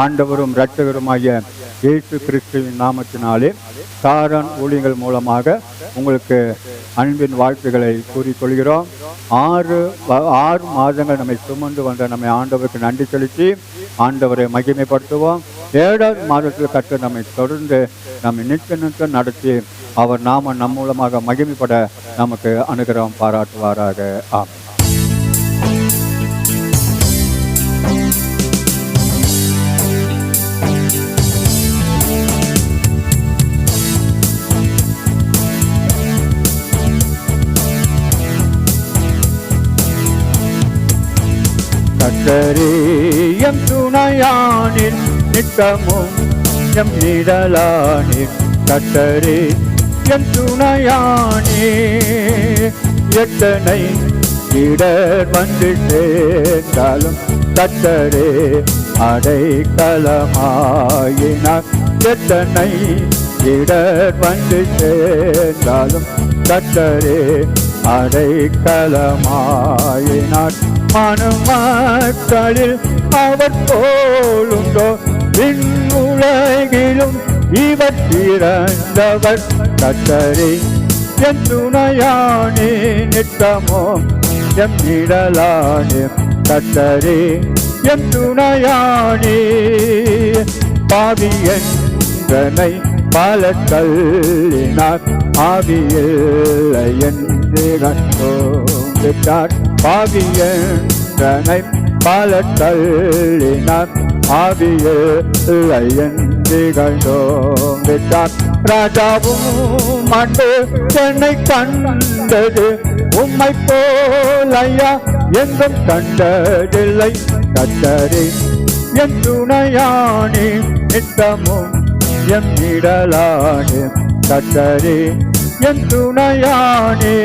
ஆண்டவரும் இரட்சகருமாகிய இயேசு கிறிஸ்துவின் நாமத்தினாலே சாரன் ஊழியங்கள் மூலமாக உங்களுக்கு அன்பின் வாழ்த்துக்களை கூறிக்கொள்கிறோம். ஆறு மாதங்கள் நம்மை சுமந்து வந்த நம்மை ஆண்டவருக்கு நன்றி செலுத்தி ஆண்டவரை மகிமைப்படுத்துவோம். 7வது மாதத்தில் கற்று நம்மை தொடர்ந்து நம்மை நிச்சயம் நடத்தி அவர் நாம நம் மூலமாக மகிமைப்பட நமக்கு அனுகிரகம் பாராட்டுவாராக. ஆம். கர்த்தரே எம் துணையானீர், நித்தமும் எம் நிழலானீர். கர்த்தரே எம் துணையானீர், எத்தனை இடர் வந்து சேர்ந்தாலும் கர்த்தரே அடைக்கலமாயினார். எத்தனை இடர் வந்து சேர்ந்தாலும் கர்த்தரே அடைக்கலமாயினார். மனுமக்களில் அவர் போலுண்டோ, விண்ணுலகிலும் இவர் பிறந்தவர். கர்த்தரே என் துணையானே, நித்தமோ எம் நிழலானே. கர்த்தரே என் துணையானே, பாவி என்றனை பல தள்ளினார், ஆவியில்லை என்று கண்டோம். பாவி என்றனை பல தள்ளினார், ஆவியில்லை என்று கண்டோம். ராஜாவும் ஆண்டு என்னை கண்டது, உம்மை போலையா எங்கும் கண்டதில்லை. கர்த்தரே என் துணையானே, நித்தமும் எம் நிழலானே. கர்த்தரே என் துணையானே,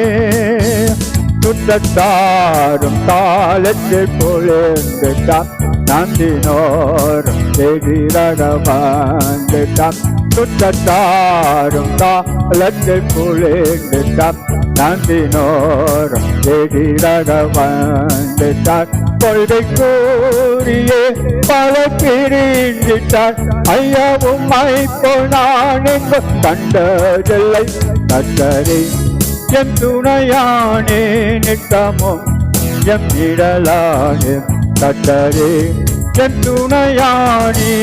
சுற்றத்தாரும் காலத்தில் பொழுந்துட்டார், நந்தினோரும் எதிராக வந்துட்டார். சுற்றத்தாரும் காலத்தில் பொழுந்துட்டார், நந்தினோரும் எதிராக வந்துட்டார். கொள்கை கூறியே பல பிரிஞ்சிட்டார், ஐயாவும் போல் நான் எங்கு கண்டதில்லை. கர்த்தரே என் துணையானே, நித்தமும் எம் நிழலானே. கர்த்தரே என் துணையானே,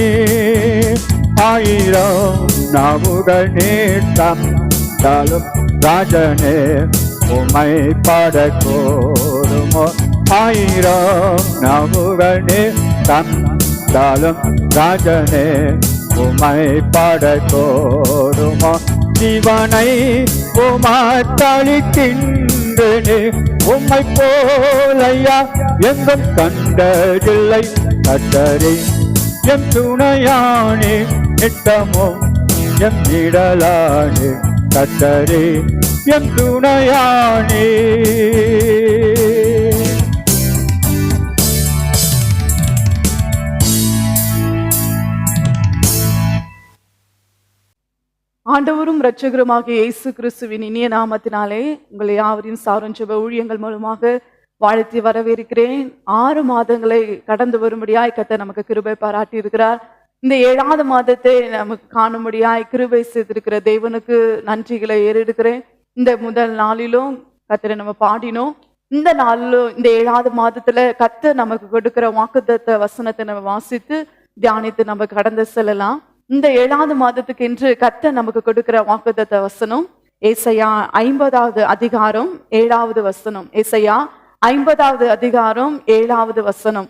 ஆயிரம் நாவுகள் நீர்த்தாலும் ராஜனே உம்மை பாட கோருமோ. ஆயிரம் நாவுகள் நீர்த்தாலும் ராஜனே உம்மை பாட கோருமோ. ஜீவனை உமாத்தளிக்கின்றனே, உம்மை போலையா எங்கும் கண்டதில்லை. கர்த்தரே எம் துணையானே, நித்தமும் எம் நிழலானே. கர்த்தரே எம் துணையானே. ஆண்டவரும் இரட்சகருமாகிய இயேசு கிறிஸ்துவின் இனிய நாமத்தினாலே உங்களை யாவரின் சாரும் ஜெப ஊழியங்கள் மூலமாக வாழ்த்தி வரவேற்கிறேன். 6 மாதங்களை கடந்து வரும்படியாய் கர்த்தர் நமக்கு கிருபை பாராட்டி இருக்கிறார். இந்த 7வது மாதத்தை நமக்கு காணும்படியாய் கிருபை செய்திருக்கிற தேவனுக்கு நன்றிகளை ஏறெடுக்கிறேன். இந்த முதல் நாளிலும் கர்த்தரை நம்ம பாடினோம். இந்த நாளிலும் இந்த 7வது மாதத்துல கர்த்தர் நமக்கு கொடுக்கிற வாக்குத்தத்த வசனத்தை நம்ம வாசித்து தியானித்து நம்ம கடந்து செல்லலாம். இந்த 7வது மாதத்துக்கு என்று கர்த்தர் நமக்கு கொடுக்கிற வாக்குத்தத்த வசனம் ஏசாயா 50வது அதிகாரம் 7வது வசனம். ஏசாயா 50வது அதிகாரம் 7வது வசனம்.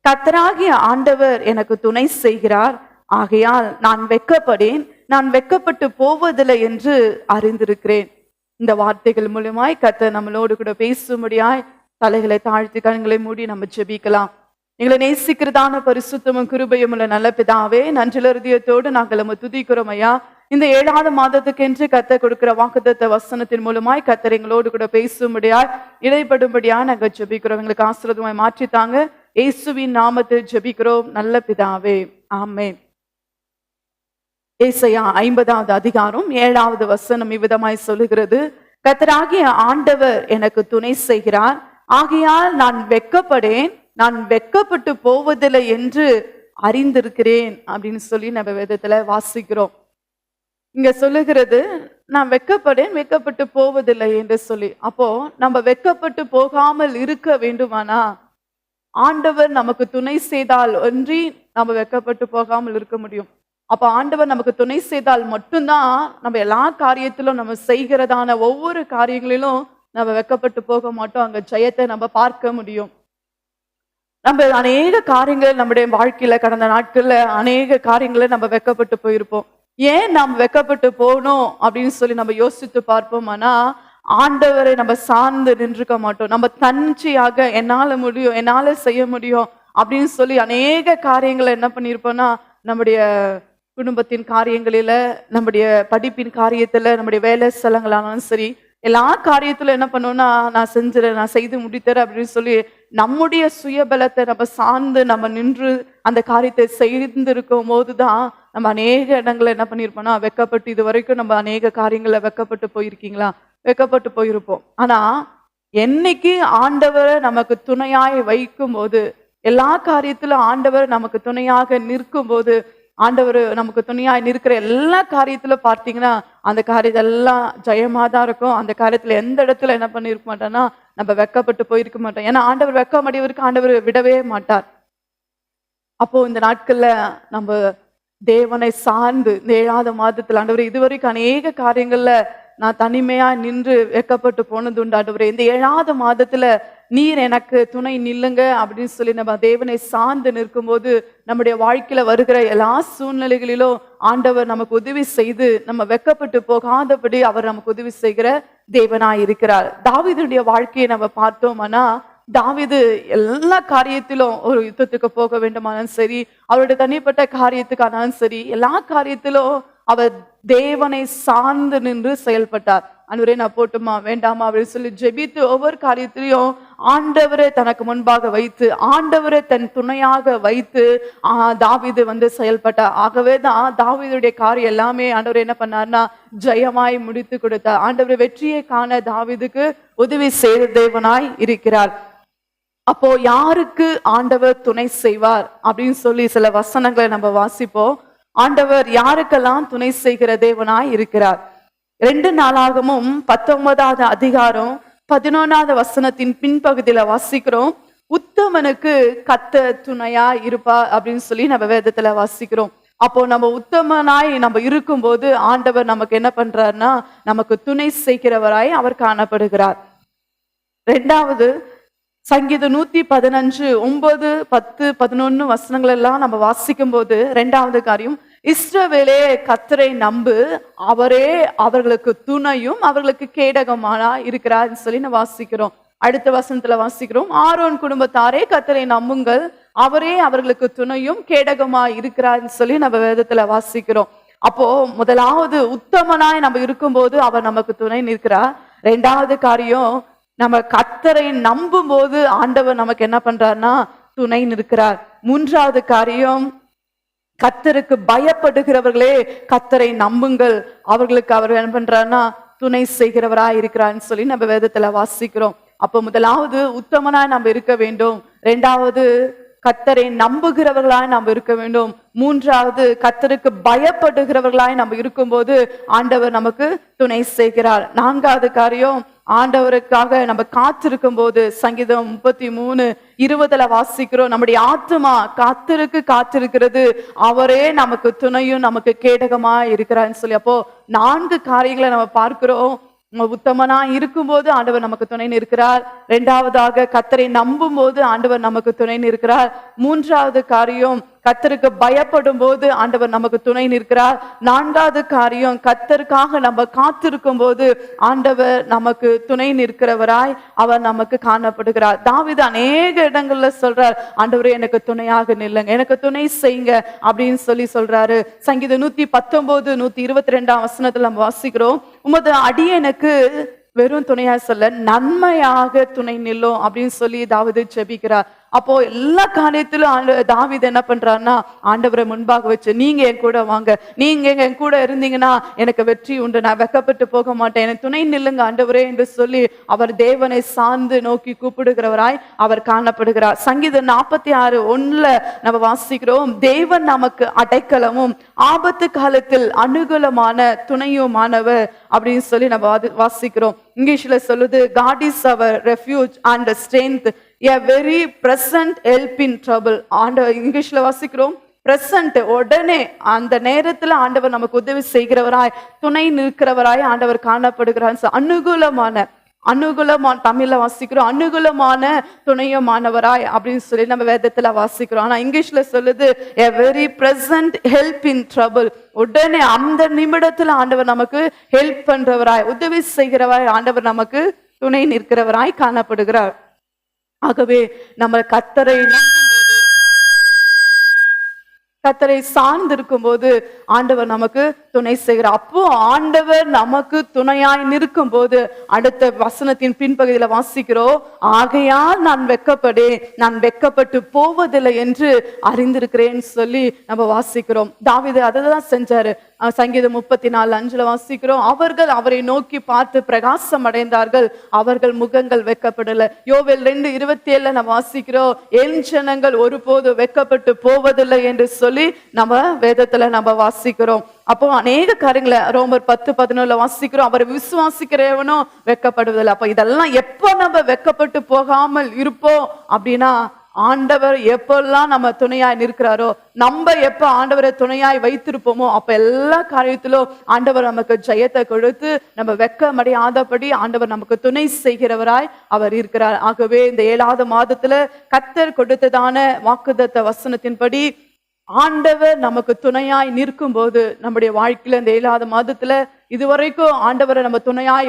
கர்த்தராகிய ஆண்டவர் எனக்கு துணை செய்கிறார், ஆகையால் நான் வெட்கப்படேன், நான் வெட்கப்பட்டு போவதில்லை என்று அறிந்திருக்கிறேன். இந்த வார்த்தைகள் மூலமாய் கர்த்தர் நம்மளோடு கூட பேசும்படியாய் தலைகளை தாழ்த்தி கண்களை மூடி நம்ம ஜெபிக்கலாம். எங்களை நேசிக்கிறதான பரிசுத்தமும் கிருபையும் உள்ள நல்ல பிதாவே, நன்றில இருதயத்தோடு நாங்கள் நம்ம துதிக்கிறோம் ஐயா. இந்த 7வது மாதத்துக்கு என்று கர்த்தர் கொடுக்கிற வாக்குத்தத்த வசனத்தின் மூலமாய் கர்த்தர் எங்களோடு கூட பேசும்படியாய் இடைப்படும்படியா நாங்கள் ஜெபிக்கிறோம். எங்களுக்கு ஆசீர்வாதமாய் மாற்றித்தாங்க. இயேசுவின் நாமத்தில் ஜெபிக்கிறோம் நல்ல பிதாவே, ஆமென். ஏசாயா 50வது அதிகாரம் 7வது வசனம் இவ்விதமாய் சொல்லுகிறது, கர்த்தராகிய ஆண்டவர் எனக்கு துணை செய்கிறார், ஆகையால் நான் வெட்கப்படேன், நான் வெட்கப்பட்டு போவதில்லை என்று அறிந்திருக்கிறேன் அப்படின்னு சொல்லி நம்ம வேதத்துல வாசிக்கிறோம். இங்க சொல்லுகிறது, நான் வெட்கப்படேன், வெட்கப்பட்டு போவதில்லை என்று சொல்லி. அப்போ நம்ம வெட்கப்பட்டு போகாமல் இருக்க வேண்டுமானா ஆண்டவர் நமக்கு துணை செய்தால் ஒன்றி நம்ம வெட்கப்பட்டு போகாமல் இருக்க முடியும். அப்ப ஆண்டவர் நமக்கு துணை செய்தால் மட்டும்தான் நம்ம எல்லா காரியத்திலும், நம்ம செய்கிறதான ஒவ்வொரு காரியங்களிலும் நம்ம வெட்கப்பட்டு போக மாட்டோம். அங்க ஜெயத்தை நம்ம பார்க்க முடியும். நம்ம அநேக காரியங்கள் நம்முடைய வாழ்க்கையில கடந்த நாட்கள்ல அநேக காரியங்களை நம்ம வெட்கப்பட்டு போயிருப்போம். ஏன் நாம் வெட்கப்பட்டு போகணும் அப்படின்னு சொல்லி நம்ம யோசித்து பார்ப்போம்னா, ஆண்டவரை நம்ம சார்ந்து நின்றுக்க மாட்டோம். நம்ம தன்னிச்சையாக என்னால முடியும், என்னால செய்ய முடியும் அப்படின்னு சொல்லி அநேக காரியங்களை என்ன பண்ணியிருப்போம்னா, நம்முடைய குடும்பத்தின் காரியங்களில, நம்முடைய படிப்பின் காரியத்துல, நம்முடைய வேலை ஸ்தலங்களானாலும் சரி, எல்லா காரியத்திலும் என்ன பண்ணுவோம்னா, நான் செஞ்சிடறேன், நான் செய்து முடித்தறேன் அப்படின்னு சொல்லி நம்முடைய சுயபலத்தை நம்ம சார்ந்து நம்ம நின்று அந்த காரியத்தை செய்திருக்கும் போதுதான் நம்ம அநேக இடங்களை என்ன பண்ணியிருப்போம்னா வெட்கப்பட்டு, இது வரைக்கும் நம்ம அநேக காரியங்களை வெட்கப்பட்டு போயிருக்கீங்களா? வெட்கப்பட்டு போயிருப்போம். ஆனா என்னைக்கு ஆண்டவரை நமக்கு துணையாய் வைக்கும் போது, எல்லா காரியத்திலும் ஆண்டவர் நமக்கு துணையாக நிற்கும் போது, ஆண்டவர் நமக்கு துணையாய் நிற்கிற எல்லா காரியத்திலும் பார்த்தீங்கன்னா அந்த காரியத்தெல்லாம் ஜெயமா தான் இருக்கும். அந்த காரியத்துல எந்த இடத்துல என்ன பண்ணிருக்க மாட்டோம்னா நம்ம வெட்கப்பட்டு போயிருக்க மாட்டோம். ஏன்னா ஆண்டவர் வெட்கமடையவருக்கு ஆண்டவர் விடவே மாட்டார். அப்போ இந்த நாட்கள்ல நம்ம தேவனை சார்ந்து இந்த 7வது மாதத்துல, ஆண்டவர் இதுவரைக்கும் அநேக காரியங்கள்ல நான் தனிமையா நின்று வெட்கப்பட்டு போனது உண்டு. ஆண்டவரே, இந்த 7வது மாதத்துல நீர் எனக்கு துணை நில்லுங்க அப்படின்னு சொல்லி நம்ம தேவனை சார்ந்து நிற்கும் போது, நம்முடைய வாழ்க்கையில வருகிற எல்லா சூழ்நிலைகளிலும் ஆண்டவர் நமக்கு உதவி செய்து நம்ம வெட்கப்பட்டு போகாதபடி அவர் நமக்கு உதவி செய்கிற தேவனாய் இருக்கிறார். தாவீதுடைய வாழ்க்கையை நம்ம பார்த்தோம்னா, தாவீது எல்லா காரியத்திலும் ஒரு யுத்தத்துக்கு போக வேண்டுமானாலும் சரி, அவருடைய தனிப்பட்ட காரியத்துக்கானாலும் சரி, எல்லா காரியத்திலும் அவர் தேவனை சார்ந்து நின்று செயல்பட்டார். அன்றுவரே நான் போட்டுமா வேண்டாமா அப்படின்னு சொல்லி ஜெபித்து ஒவ்வொரு காரியத்திலையும் ஆண்டவரை தனக்கு முன்பாக வைத்து, ஆண்டவரை தன் துணையாக வைத்து தாவீது செயல்பட்டார். ஆகவே தான் தாவீதுடைய காரியம் எல்லாமே ஆண்டவர் என்ன பண்ணார்னா ஜெயமாய் முடித்து கொடுத்தார். ஆண்டவர் வெற்றியை காண தாவீதுக்கு உதவி செய்த தேவனாய் இருக்கிறார். அப்போ யாருக்கு ஆண்டவர் துணை செய்வார் அப்படின்னு சொல்லி சில வசனங்களை நம்ம வாசிப்போம். ஆண்டவர் யாருக்கெல்லாம் துணை செய்கிற தேவனாய் இருக்கிறார். 2 நாளாகமும் 19வது அதிகாரம் 11வது வசனத்தின் பின்பகுதியில வாசிக்கிறோம், உத்தமனுக்கு கர்த்தர் துணையா இருப்பா அப்படின்னு சொல்லி நம்ம வேதத்துல வாசிக்கிறோம். அப்போ நம்ம உத்தமனாய் நம்ம இருக்கும்போது ஆண்டவர் நமக்கு என்ன பண்றாருன்னா நமக்கு துணை செய்கிறவராய் அவர் காணப்படுகிறார். 2வது சங்கீதம் 115 9 10 11 வசனங்கள் எல்லாம் நம்ம வாசிக்கும் போது 2வது காரியம், இஸ்ரவேலே கர்த்தரை நம்பு, அவரே அவர்களுக்கு துணையும் அவர்களுக்கு கேடகமானா இருக்கிறார் சொல்லி நம்ம வாசிக்கிறோம். அடுத்த வசனத்துல வாசிக்கிறோம், ஆரோன் குடும்பத்தாரே கர்த்தரை நம்புங்கள், அவரே அவர்களுக்கு துணையும் கேடகமா இருக்கிறார் சொல்லி நம்ம வேதத்துல வாசிக்கிறோம். அப்போ முதலாவது உத்தமனாய் நம்ம இருக்கும்போது அவர் நமக்கு துணை நிற்கிறார். 2வது காரியம், நம்ம கர்த்தரை நம்பும் போது ஆண்டவர் நமக்கு என்ன பண்றாருன்னா துணை நிற்கிறார். 3வது காரியம், கர்த்தருக்கு பயப்படுகிறவர்களே கர்த்தரை நம்புங்கள், அவர்களுக்கு அவர் என்ன பண்றாருன்னா துணை செய்கிறவராய் இருக்கிறான்னு சொல்லி நம்ம வேதத்துல வாசிக்கிறோம். அப்போ முதலாவது உத்தமனாய் நம்ம இருக்க வேண்டும். 2வது கர்த்தரை நம்புகிறவர்களாய் நாம் இருக்க வேண்டும். 3வது கர்த்தருக்கு பயப்படுகிறவர்களாய் நம்ம இருக்கும்போது ஆண்டவர் நமக்கு துணை செய்கிறார். 4வது காரியம், ஆண்டவருக்காக நம்ம காத்திருக்கும் போது சங்கீதம் 33:20 வாசிக்கிறோம், நம்முடைய ஆத்துமா கர்த்தருக்கு காத்திருக்கிறது, அவரே நமக்கு துணையும் நமக்கு கேடகமா இருக்கிறான்னு சொல்லி. அப்போ 4 காரியங்களை நம்ம பார்க்கிறோம். உத்தமனா இருக்கும்போது ஆண்டவர் நமக்கு துணை நிற்கிறார். 2வதாக கர்த்தரை நம்பும் போது ஆண்டவர் நமக்கு துணை நிற்கிறார். 3வது காரியம், கர்த்தருக்கு பயப்படும் போது ஆண்டவர் நமக்கு துணை நிற்கிறார். 4வது காரியம், கர்த்தருக்காக நம்ம காத்திருக்கும் போது ஆண்டவர் நமக்கு துணை நிற்கிறவராய் அவர் நமக்கு காணப்படுகிறார். தாவீது அநேக இடங்கள்ல சொல்றார், ஆண்டவரே எனக்கு துணையாக நில்லுங்க, எனக்கு துணை செய்யுங்க அப்படின்னு சொல்லி சொல்றாரு. சங்கீதம் 119 122 வசனத்துல நம்ம வாசிக்கிறோம், உமது அடியனுக்கு வெறும் துணையா சொல்ல நன்மையாக துணை நில்லும் அப்படின்னு சொல்லி தாவீது ஜெபிக்கிறார். அப்போ எல்லா காரியத்திலும் தாவீது என்ன பண்றாருன்னா ஆண்டவரை முன்பாக வச்சு, நீங்க என் கூட வாங்க, நீங்க என் கூட இருந்தீங்கன்னா எனக்கு வெற்றி உண்டு, நான் வெக்கப்பட்டு போக மாட்டேன், எனக்கு துணை நில்லுங்க ஆண்டவரே என்று சொல்லி அவர் தேவனை சார்ந்து நோக்கி கூப்பிடுகிறவராய் அவர் காணப்படுகிறார். சங்கீதம் 46:1 நம்ம வாசிக்கிறோம், தேவன் நமக்கு அடைக்கலமும் ஆபத்து காலத்தில் அனுகூலமான துணையுமானவர் அப்படின்னு சொல்லி நம்ம வாசிக்கிறோம். இங்கிலீஷ்ல சொல்லுது, God is our refuge and strength, a very present help in trouble. இங்கிலீஷ்ல வாசிக்கிறோம், பிரசன்ட், உடனே அந்த நேரத்துல ஆண்டவர் நமக்கு உதவி செய்கிறவராய் துணை நிற்கிறவராய் ஆண்டவர் காணப்படுகிறார். அனுகூலமான தமிழ்ல வாசிக்கிறோம், அனுகூலமான துணையமானவராய் அப்படின்னு சொல்லி நம்ம வேதத்துல வாசிக்கிறோம். ஆனா இங்கிலீஷ்ல சொல்லுது, a very present help in trouble. உடனே அந்த நிமிடத்துல ஆண்டவர் நமக்கு ஹெல்ப் பண்றவராய், உதவி செய்கிறவராய், ஆண்டவர் நமக்கு துணை நிற்கிறவராய் காணப்படுகிறார். ஆகவே நம்ம கர்த்தரை சார்ந்து இருக்கும் போது ஆண்டவர் நமக்கு துணை செய்கிறார். அப்போ ஆண்டவர் நமக்கு துணையாய் நிற்கும் போது அடுத்த வசனத்தின் பின்பகுதியில வாசிக்கிறோம், ஆகையால் நான் வெக்கப்பட்டு போவதில்லை என்று அறிந்திருக்கிறேன்னு சொல்லி நம்ம வாசிக்கிறோம். தாவீது அதுதான் செஞ்சாரு. சங்கீதம் 34:5 வாசிக்கிறோம், அவர்கள் அவரை நோக்கி பார்த்து பிரகாசம் அடைந்தார்கள், அவர்கள் முகங்கள் வெக்கப்படல. யோவேல் 2:27 நம்ம வாசிக்கிறோம், என் ஜனங்கள் ஒருபோது வெக்கப்பட்டு போவதில்லை என்று சொல்லி நம்ம வேதத்துல நம்ம வாசிக்கிறோம். அப்போ அநேக காரியங்களை ரோமர் 10:11 வாசிக்கிறோம், அவர் விசுவாசிக்கிறவனும் வெக்கப்படுவதில்லை. அப்ப இதெல்லாம் எப்போ நம்ம வெக்கப்பட்டு போகாமல் இருப்போம் அப்படின்னா, ஆண்டவர் எப்பெல்லாம் நம்ம துணையாய் நிற்கிறாரோ, நம்ம எப்ப ஆண்டவரை துணையாய் வைத்திருப்போமோ அப்ப எல்லா காரியத்திலும் ஆண்டவர் நமக்கு ஜெயத்தை கொடுத்து நம்ம வெக்கமடையாதபடி ஆண்டவர் நமக்கு துணை செய்கிறவராய் அவர் இருக்கிறார். ஆகவே இந்த 7வது மாதத்துல கர்த்தர் கொடுத்ததான வாக்குத்தத்த வசனத்தின்படி ஆண்டவர் நமக்கு துணையாய் நிற்கும் போது நம்முடைய வாழ்க்கையில இந்த 7வது மாதத்துல இதுவரைக்கும் ஆண்டவரை நம்ம துணையாய்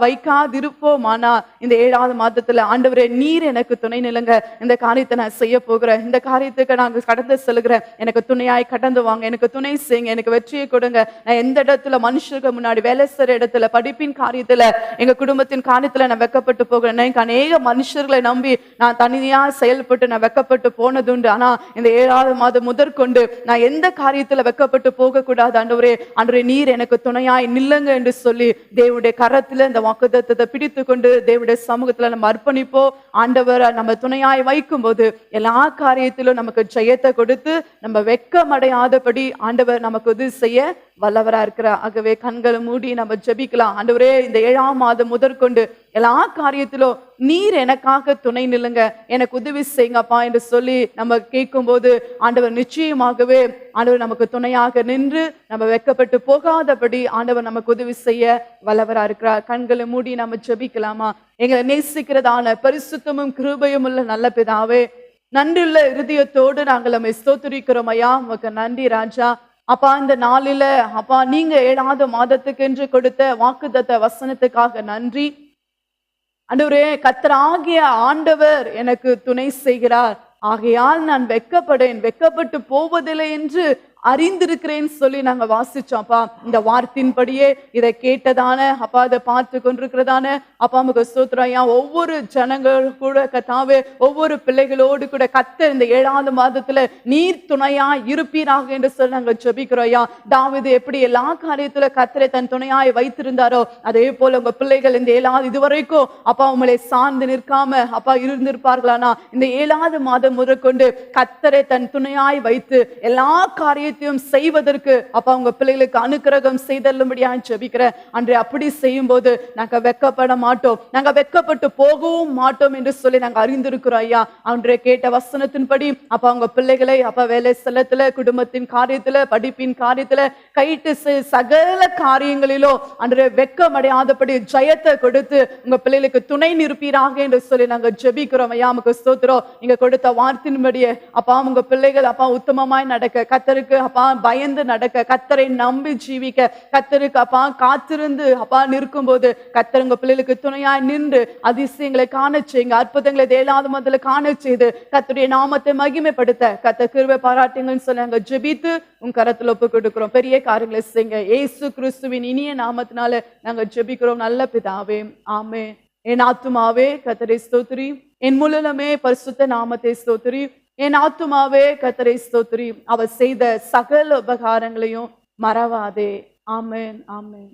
வைக்காதிருப்போம். ஆனா இந்த 7வது மாதத்துல, ஆண்டவரே நீர் எனக்கு துணை நிலங்க, இந்த காரியத்தை நான் செய்ய போகிறேன், இந்த காரியத்துக்கு நான் கடந்து செல்கிறேன், எனக்கு துணையாய் கடந்து வாங்க, எனக்கு துணை செய்யுங்க, எனக்கு வெற்றியை கொடுங்க. நான் எந்த இடத்துல மனுஷருக்கு முன்னாடி, வேலை செய்ற இடத்துல, படிப்பின் காரியத்துல, எங்க குடும்பத்தின் காரியத்துல நான் வெக்கப்பட்டு போகிறேன். எனக்கு அநேக மனுஷர்களை நம்பி நான் தனியா செயல்பட்டு நான் வெக்கப்பட்டு போனதுண்டு. ஆனா இந்த 7வது மாதம் முதற்கொண்டு நான் எந்த காரியத்துல வெக்கப்பட்டு போக கூடாது. ஆண்டவரே நீர் எனக்கு துணையாய் நில்லுங்க என்று சொல்லி தேவனுடைய கரத்துல இந்த வாக்குத்தத்தத்தை பிடித்து கொண்டு தேவனுடைய சமூகத்துல நம்ம அர்ப்பணிப்போம். ஆண்டவர் நம்ம துணையாய் வைக்கும் போது எல்லா காரியத்திலும் நமக்கு ஜெயத்தை கொடுத்து நம்ம வெட்கமடையாதபடி ஆண்டவர் நமக்கு உதவி செய்ய வல்லவரா இருக்கிறார். ஆகவே கண்களை மூடி நம்ம ஜெபிக்கலாம். ஆண்டவரே இந்த 7ஆம் மாதம் முதற்கொண்டு எல்லா காரியத்திலும் நீர் எனக்காக துணை நில்லுங்க, எனக்கு உதவி செய்யுங்கப்பா என்று சொல்லி நம்ம கேட்கும் போது ஆண்டவர் நிச்சயமாகவே ஆண்டவர் நமக்கு துணையாக நின்று நம்ம வெட்கப்பட்டு போகாதபடி ஆண்டவர் நமக்கு உதவி செய்ய வல்லவரா இருக்கிறார். கண்களை மூடி நம்ம ஜெபிக்கலாமா? எங்களை நேசிக்கிறதான பரிசுத்தமும் கிருபையும் உள்ள நல்ல பிதாவே, நன்றியுள்ள இருதயத்தோடு நாங்கள் நம்மை ஸ்தோத்திரிக்கிறோம் ஐயா. உமக்கு நன்றி ராஜா. அப்பா இந்த நாளில அப்பா நீங்க 7வது மாதத்துக்கு என்று கொடுத்த வாக்குத்தத்த வசனத்துக்காக நன்றி. ஆண்டவரே, கர்த்தராகிய ஆண்டவர் எனக்கு துணை செய்கிறார், ஆகையால் நான் வெட்கப்பட்டு போவதில்லை என்று அறிந்திருக்கிறேன் சொல்லி நாங்க வாசிச்சோம்ப்பா. இந்த வார்த்தையின்படியே இதை கேட்டதான அப்பா, அதை பார்த்து கொண்டிருக்கிறதான அப்பா நமக்கு ஸ்தோத்திரம். ஒவ்வொரு ஜனங்கள் கூட கர்த்தாவே, ஒவ்வொரு பிள்ளைகளோடு கூட கர்த்தர் இந்த 7வது மாதத்துல நீர் துணையா இருப்பீராக என்று சொல்லி நாங்க ஜெபிக்கிறோம் ஐயா. தாவீது எப்படி எல்லா காரியத்துல கர்த்தரை தன் துணையாய் வைத்திருந்தாரோ, அதே போல உங்க பிள்ளைகள் இந்த 7வது இதுவரைக்கும் அப்பா உங்களை சார்ந்து நிற்காம அப்பா இருந்திருப்பார்களானா, இந்த 7வது மாதம் முதற்கொண்டு கர்த்தரை தன் துணையாய் வைத்து எல்லா காரியத்தையும் செய்வதற்கு அப்பா உங்க பிள்ளைகளுக்கு அனுக்கிரகம் செய்தல்லும்படியா ஜெபிக்கிறேன். அன்று அப்படி செய்யும் போது நாங்க வெட்கப்பட மாட்டோம், நாங்க வெட்கப்பட்டு போகவும் மாட்டோம் என்று சொல்லி நாங்க அறிந்திருக்கிறோம் ஐயா. அன்றைய கேட்ட வசனத்தின்படி அப்பா உங்க பிள்ளைகளை அப்பா வேலை ஸ்தலத்துல, குடும்பத்தின் காரியத்துல, படிப்பின் காரியத்துல, கைட்டு சகல காரியங்களிலும் அன்றைய வெட்கமடையாதபடி ஜெயத்தை கொடுத்து உங்க பிள்ளைகளுக்கு துணை நிற்பீராக என்று சொல்லி நாங்க ஜெபிக்கிறோம் ஐயா. நமக்கு ஸ்தோத்திரம். நீங்க கொடுத்த வார்த்தையின்படியே அப்பா உங்க பிள்ளைகள் அப்பா உத்தமமாய் நடக்க, கர்த்தருக்கு அப்பா பயந்து நடக்க, கர்த்தரை நம்பி ஜீவிக்க, கர்த்தருக்கு அப்பா காத்திருந்து அப்பா நிற்கும் போது கர்த்தர் உங்க பிள்ளைகளுக்கு துணையாய் நின்று அதிசயங்களை காண செய்யுங்க, அற்புதங்களை 7வது மாதத்துல காண செய்து கர்த்தருடைய நாமத்தை மகிமைப்படுத்த கர்த்தர் கிருபை பாராட்டுங்கன்னு சொல்லி நாங்க ஜெபித்து உங்க கரத்துல ஒப்பு கொடுக்கிறோம். பெரிய காரியங்களை செய்யுங்க, இயேசு கிறிஸ்துவின் இனிய நாமத்தினால நாங்க ஜெபிக்கிறோம் நல்ல பிதாவே, ஆமென். என் ஆத்துமாவே கர்த்தரை ஸ்தோத்திரி, என் முழுலமே பரிசுத்த நாமத்தை ஸ்தோத்திரி. என் ஆத்துமாவே கர்த்தரை ஸ்தோத்திரி. அவர் செய்த சகல உபகாரங்களையும் மறவாதே. ஆமென், ஆமென்.